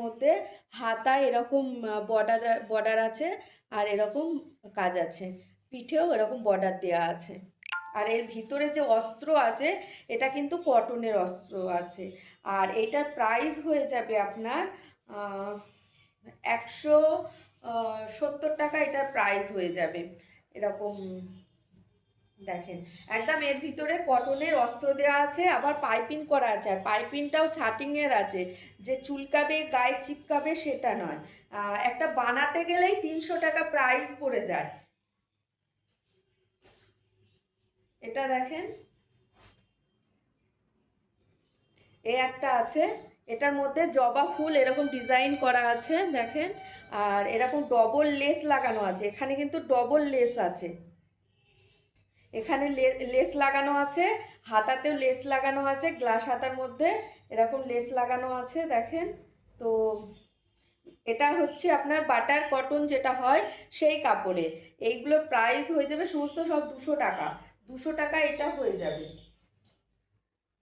মধ্যে হাতায় এরকম বর্ডার বর্ডার আছে, আর এরকম কাজ আছে, পিঠেও এরকম বর্ডার দেওয়া আছে। আর এর ভিতরে যে অস্ত্র আছে এটা কিন্তু কটনের অস্ত্র আছে। আর এটার প্রাইস হয়ে যাবে আপনার 170 টাকা এটার প্রাইস হয়ে যাবে। এরকম দেখেন, একদম এর ভিতরে কটনের অস্ত্র দেওয়া আছে, আবার পাইপিং করা আছে, আর পাইপিংটাও শার্টিংয়ের আছে, যে চুলকাবে গায়ে চিপকাবে সেটা নয়। একটা বানাতে গেলেই 300 টাকা প্রাইস পড়ে যায়। এটা দেখেন, এ একটা আছে, এটার মধ্যে জবা ফুল এরকম ডিজাইন করা আছে দেখেন, আর এরকম ডবল লেস লাগানো আছে, এখানে কিন্তু ডবল লেস আছে, এখানে লেস লাগানো আছে, হাতাতেও লেস লাগানো আছে, গ্লাস হাতার মধ্যে এরকম লেস লাগানো আছে দেখেন। তো এটা হচ্ছে আপনার বাটার কটন যেটা হয় সেই কাপড়ের। এইগুলোর প্রাইস হয়ে যাবে সমস্ত সব 200 টাকা, 200 টাকা এটা হয়ে যাবে।